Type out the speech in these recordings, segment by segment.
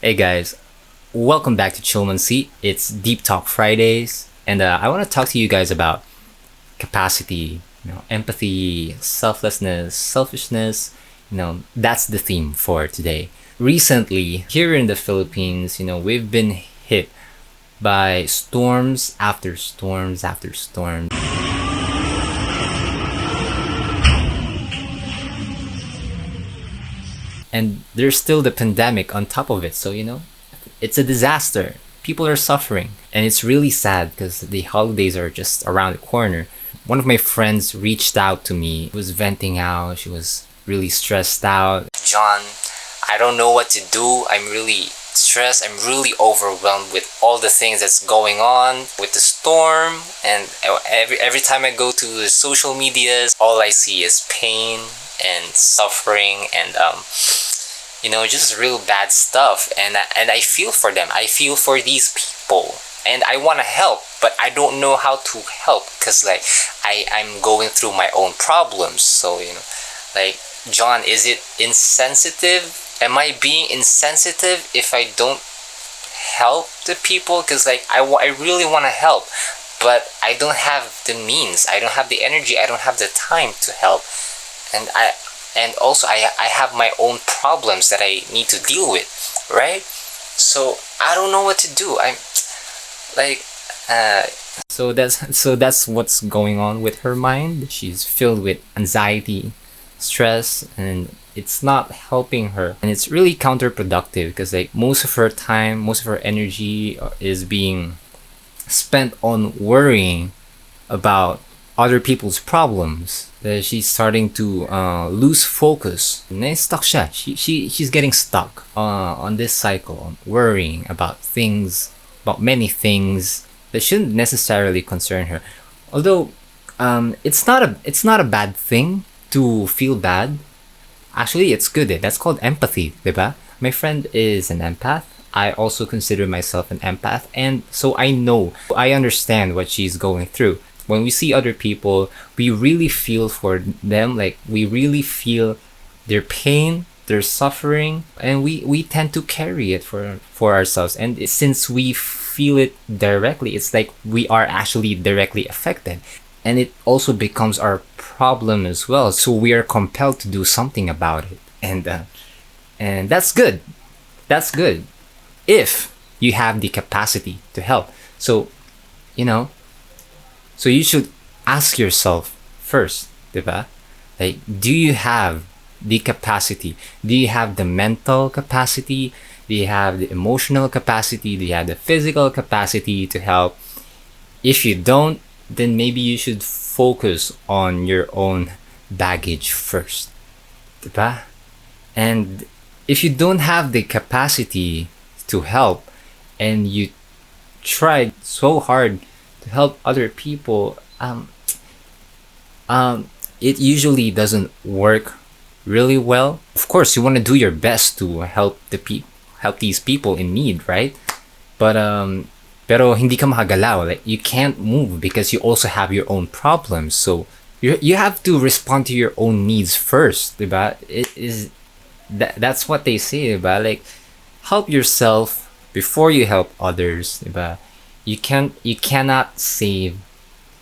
Hey guys, welcome back to Chillman Seat. It's Deep Talk Fridays, and I want to talk to you guys about capacity, empathy, selflessness, selfishness. That's the theme for today. Recently, here in the Philippines, we've been hit by storms after storms after storms. And there's still the pandemic on top of it, so it's a disaster. People are suffering, and it's really sad because the holidays are just around the corner. One of my friends reached out to me, was venting out. She was really stressed out. John, I don't know what to do. I'm really stressed. I'm really overwhelmed with all the things that's going on with the storm. And every time I go to the social medias, all I see is pain and suffering and just real bad stuff. And I feel for them. I feel for these people. And I want to help, but I don't know how to help because I'm going through my own problems. So, John, is it insensitive? Am I being insensitive if I don't help the people? Because I really want to help, but I don't have the means. I don't have the energy. I don't have the time to help. And also I have my own problems that I need to deal with, right? So I don't know what to do. I'm like so that's what's going on with her mind. She's filled with anxiety, stress, and it's not helping her, and it's really counterproductive because most of her time, most of her energy is being spent on worrying about other people's problems. She's starting to lose focus. Na-stuck siya. She's getting stuck on this cycle, worrying about things, about many things that shouldn't necessarily concern her. Although it's not a bad thing to feel bad. Actually, it's good. That's called empathy, diba? My friend is an empath. I also consider myself an empath, and so I understand what she's going through. When we see other people, we really feel for them. We really feel their pain, their suffering, and we tend to carry it for ourselves. And since we feel it directly, it's like we are actually directly affected. And it also becomes our problem as well. So we are compelled to do something about it. And that's good. That's good. If you have the capacity to help. So, so you should ask yourself first, diba? Do you have the capacity? Do you have the mental capacity? Do you have the emotional capacity? Do you have the physical capacity to help? If you don't, then maybe you should focus on your own baggage first, diba? And if you don't have the capacity to help and you tried so hard to help other people, it usually doesn't work really well. Of course, you want to do your best to help help these people in need, right? But pero hindi ka makagalaw. You can't move because you also have your own problems. So you have to respond to your own needs first, diba? That's what they say, diba? Help yourself before you help others, diba? You cannot save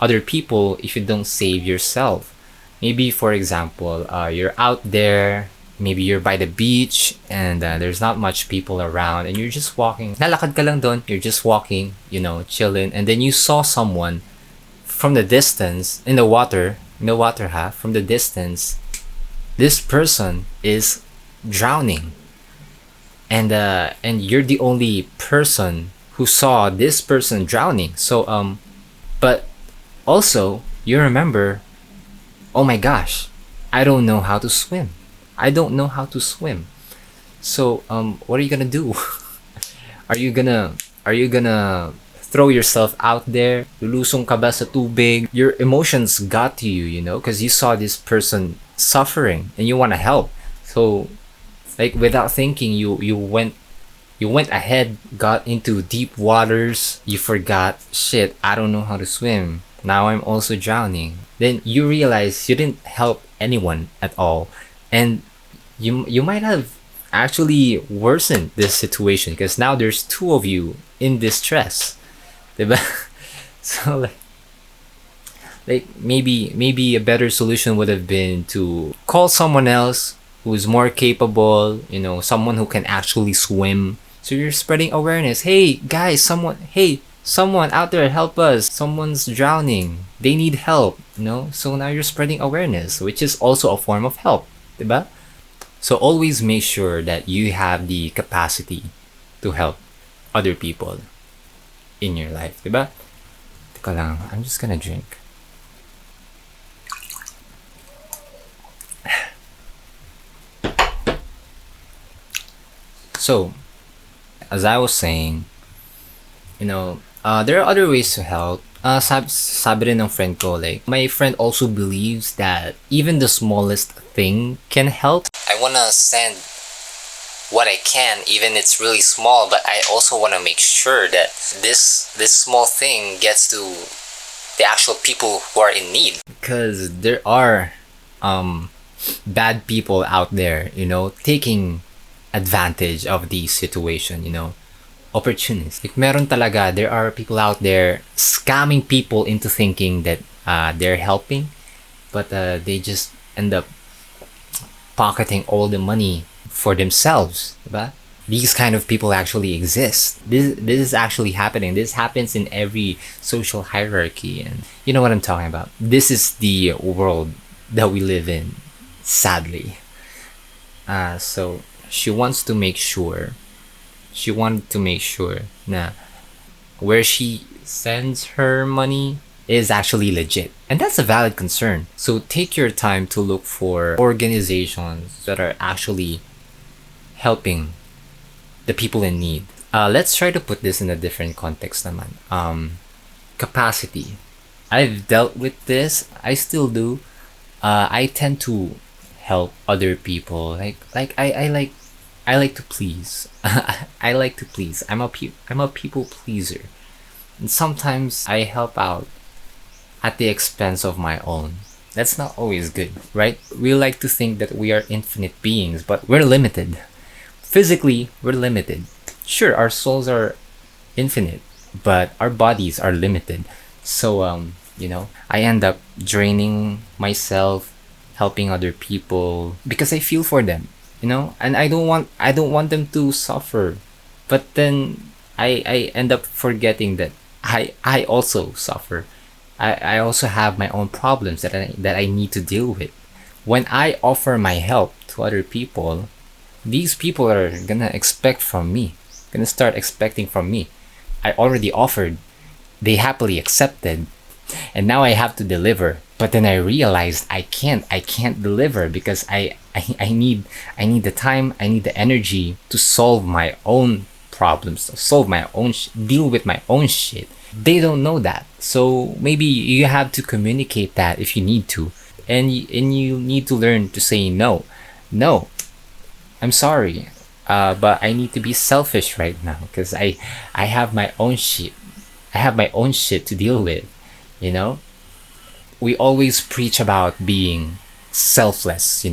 other people if you don't save yourself. Maybe, for example, you're out there, maybe you're by the beach and there's not much people around and you're just walking. Lalakad ka lang doon, you're just walking, chilling, and then you saw someone from the distance in the water from the distance. This person is drowning. And you're the only person who saw this person drowning. So but also you remember, oh my gosh, I don't know how to swim. So what are you gonna do? Are you gonna throw yourself out there? Lulusong ka ba sa tubig? Your emotions got to you, because you saw this person suffering and you want to help. So without thinking, you went ahead, got into deep waters. You forgot, shit, I don't know how to swim. Now I'm also drowning. Then you realize you didn't help anyone at all. And you might have actually worsen this situation because now there's two of you in distress, diba? So like maybe a better solution would have been to call someone else who's more capable, someone who can actually swim. So you're spreading awareness. Hey guys, someone out there, help us. Someone's drowning. They need help, So now you're spreading awareness, which is also a form of help, diba? So always make sure that you have the capacity to help other people in your life, diba? Teka lang, I'm just gonna drink. So, as I was saying, there are other ways to help. Sabi rin ng friend ko, like, my friend also believes that even the smallest thing can help. I wanna send what I can, even it's really small, but I also wanna make sure that this small thing gets to the actual people who are in need. Because there are bad people out there, taking advantage of the situation, opportunists. Like, meron talaga, there are people out there scamming people into thinking that they're helping, but they just end up pocketing all the money for themselves, diba? These kind of people actually exist. This is actually happening. This happens in every social hierarchy, and you know what I'm talking about. This is the world that we live in, sadly. So she wanted to make sure na where she sends her money is actually legit. And that's a valid concern. So take your time to look for organizations that are actually helping the people in need. Let's try to put this in a different context naman. Capacity. I've dealt with this. I still do. I tend to help other people. I like to please. I like to please. I'm a people pleaser. And sometimes I help out at the expense of my own. That's not always good, right? We like to think that we are infinite beings, but we're limited. Physically, we're limited. Sure, our souls are infinite, but our bodies are limited. So, I end up draining myself, helping other people because I feel for them, and I don't want them to suffer. But then I end up forgetting that I also suffer. I also have my own problems that I need to deal with. When I offer my help to other people, these people are gonna start expecting from me. I already offered, they happily accepted, and now I have to deliver. But then I realized I can't deliver because I need the time, I need the energy to solve my own problems, to solve my own deal with my own shit. They don't know that. So maybe you have to communicate that if you need to. And you need to learn to say no. No, I'm sorry, but I need to be selfish right now because I have my own shit. I have my own shit to deal with, We always preach about being selfless,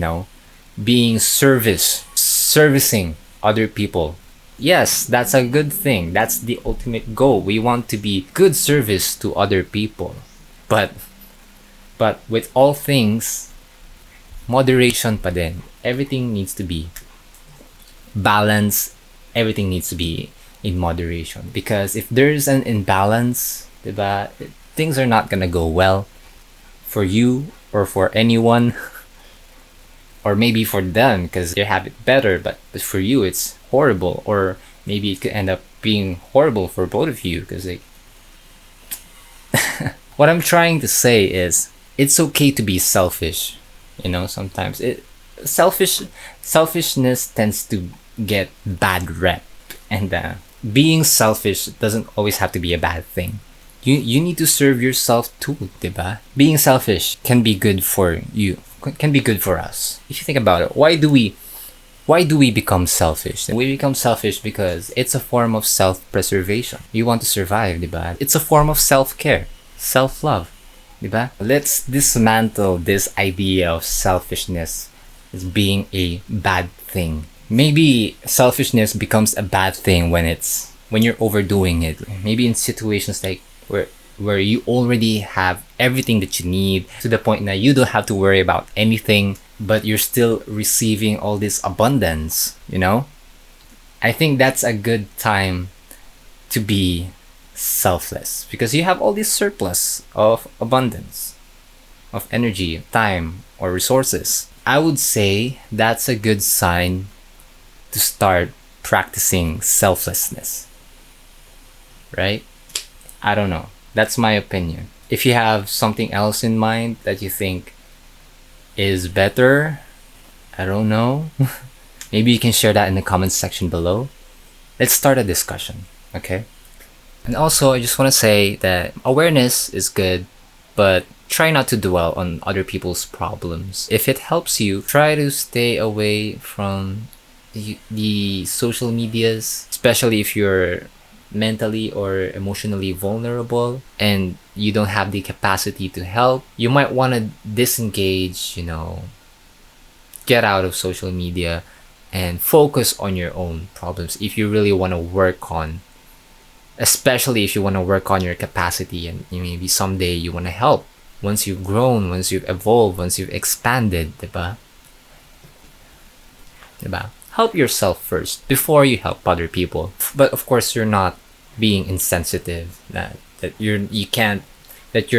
being servicing other people. Yes, that's a good thing. That's the ultimate goal. We want to be good service to other people. But with all things, moderation pa din. Everything needs to be balanced. Everything needs to be in moderation. Because if there's an imbalance, diba, things are not gonna go well for you or for anyone. Or maybe for them because they have it better, but for you it's horrible. Or maybe it could end up being horrible for both of you because what I'm trying to say is it's okay to be selfish. Sometimes selfishness tends to get bad rep, and being selfish doesn't always have to be a bad thing. You need to serve yourself too, diba? Being selfish can be good for you, can be good for us. If you think about it, why do we become selfish? We become selfish because it's a form of self-preservation. You want to survive, diba? It's a form of self-care, self-love, diba? Let's dismantle this idea of selfishness as being a bad thing. Maybe selfishness becomes a bad thing when you're overdoing it. Maybe in situations like where you already have everything that you need to the point that you don't have to worry about anything, but you're still receiving all this abundance, you know? I think that's a good time to be selfless because you have all this surplus of abundance, of energy, time, or resources. I would say that's a good sign to start practicing selflessness, right? I don't know. That's my opinion. If you have something else in mind that you think is better, I don't know. Maybe you can share that in the comments section below. Let's start a discussion, okay? And also, I just want to say that awareness is good, but try not to dwell on other people's problems. If it helps you, try to stay away from the social medias, especially if you're mentally or emotionally vulnerable and you don't have the capacity to help. You might want to disengage, get out of social media and focus on your own problems if you really want to work on, especially if you want to work on your capacity and maybe someday you want to help. Once you've grown, once you've evolved, once you've expanded, diba? Help yourself first before you help other people. But of course, you're not being insensitive, that you're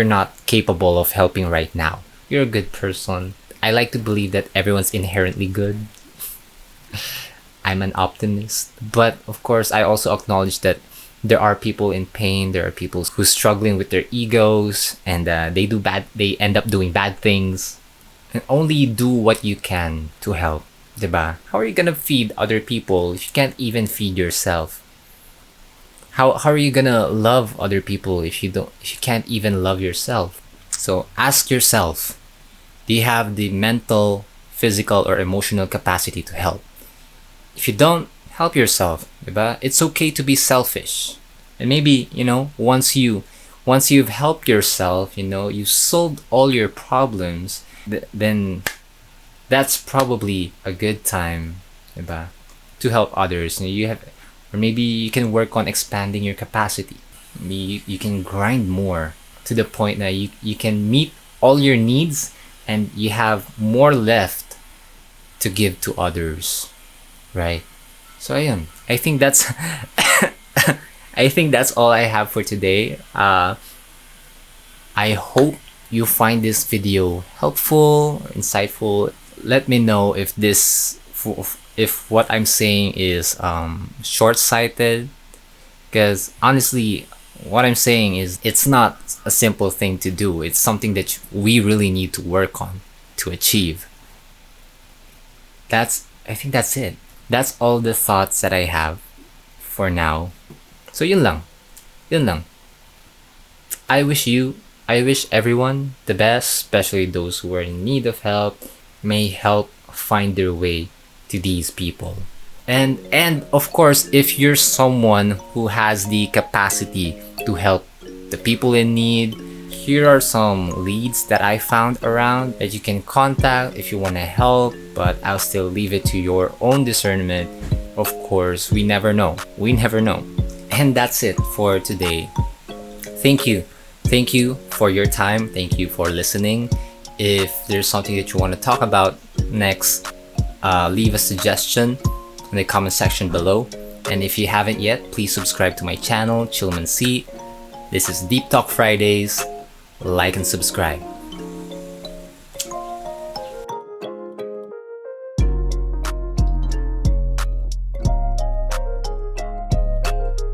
not capable of helping right now. You're a good person. I like to believe that everyone's inherently good. I'm an optimist. But of course, I also acknowledge that there are people in pain. There are people who's struggling with their egos, and they end up doing bad things. And only do what you can to help, diba? How are you gonna feed other people if you can't even feed yourself? How are you gonna love other people if you can't even love yourself? So ask yourself, do you have the mental, physical, or emotional capacity to help? If you don't, help yourself, diba? It's okay to be selfish. And maybe, once you've helped yourself, you solved all your problems, then that's probably a good time, diba, to help others. Or maybe you can work on expanding your capacity. Maybe you can grind more to the point that you can meet all your needs and you have more left to give to others, right? So ayun, I think that's I think that's all I have for today. I hope you find this video helpful, insightful. Let me know if what I'm saying is short-sighted, because honestly, what I'm saying is it's not a simple thing to do. It's something that we really need to work on to achieve. I think that's it. That's all the thoughts that I have for now. So yun lang. I wish everyone the best, especially those who are in need of help. May help find their way to these people. And of course, if you're someone who has the capacity to help the people in need, here are some leads that I found around that you can contact if you want to help, but I'll still leave it to your own discernment. Of course, we never know. And that's it for today. Thank you for your time. Thank you for listening. If there's something that you want to talk about next, leave a suggestion in the comment section below. And if you haven't yet, please subscribe to my channel, Chillman C. This is Deep Talk Fridays. Like and subscribe.